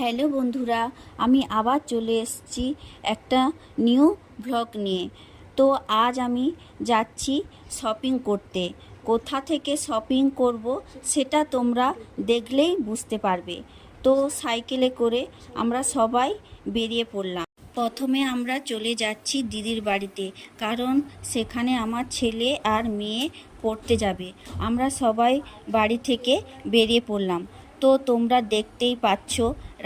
Hello বন্ধুরা, আমি আবার চলে এসেছি একটা নিউ ভ্লগ নিয়ে। তো আজ আমি যাচ্ছি শপিং করতে। কোথা থেকে শপিং করব সেটা তোমরা দেখলেই বুঝতে পারবে। তো সাইকেলে করে আমরা সবাই বেরিয়ে পড়লাম। প্রথমে আমরা চলে যাচ্ছি দিদির বাড়িতে, কারণ সেখানে আমার ছেলে আর মেয়ে পড়তে যাবে। আমরা সবাই বাড়ি থেকে বেরিয়ে পড়লাম। তো তোমরা দেখতেই পাচ্ছ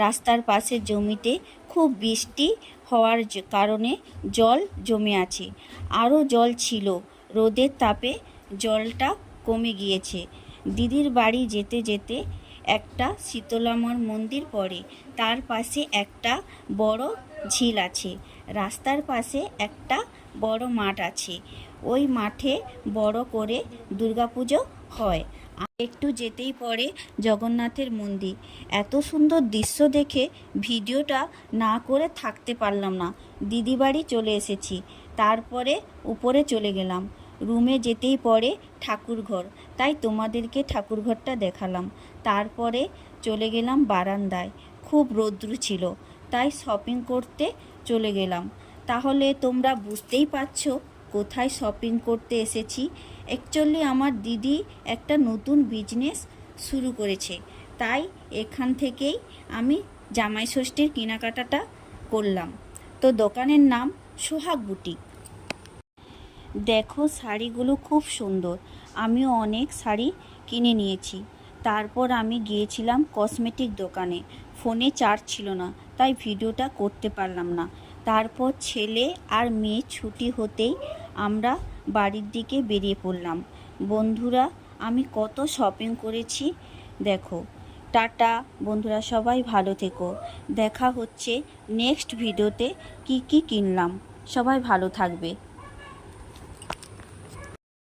রাস্তার পাশে জমিতে খুব বৃষ্টি হওয়ার কারণে জল জমে আছে। আরও জল ছিল, রোদের তাপে জলটা কমে গিয়েছে। দিদির বাড়ি যেতে যেতে একটা শীতলামার মন্দির পড়ে, তার পাশে একটা বড় ঝিল আছে। রাস্তার পাশে একটা বড় মাঠ আছে, ওই মাঠে বড় করে দুর্গাপুজো হয়। একটু যেতেই পড়ে জগন্নাথের মন্দির। এত সুন্দর দৃশ্য দেখে ভিডিওটা না করে থাকতে পারলাম না। দিদি বাড়ি চলে এসেছি, তারপরে উপরে চলে গেলাম। রুমে যেতেই পড়ে ঠাকুরঘর, তাই তোমাদেরকে ঠাকুরঘরটা দেখালাম। তারপরে চলে গেলাম বারান্দায়, খুব রৌদ্র ছিল, তাই শপিং করতে চলে গেলাম। তাহলে তোমরা বুঝতেই পারছো কোথায় শপিং করতে এসেছি। অ্যাকচুয়ালি আমার দিদি একটা নতুন বিজনেস শুরু করেছে, তাই এখান থেকেই আমি জামাই ষষ্ঠীর কেনাকাটাটা করলাম। তো দোকানের নাম সোহাগ বুটিক। দেখো শাড়িগুলো খুব সুন্দর, আমিও অনেক শাড়ি কিনে নিয়েছি। তারপর আমি গিয়েছিলাম কসমেটিক দোকানে। ফোনে চার্জ ছিল না, তাই ভিডিওটা করতে পারলাম না। তারপর ছেলে আর মেয়ে ছুটি হতেই আমরা বাড়ির দিকে বেরিয়ে পড়লাম। বন্ধুরা, আমি কত শপিং করেছি দেখো। টাটা বন্ধুরা, সবাই ভালো থেকো। দেখা হচ্ছে নেক্সট ভিডিওতে কি কি কিনলাম। সবাই ভালো থাকবে।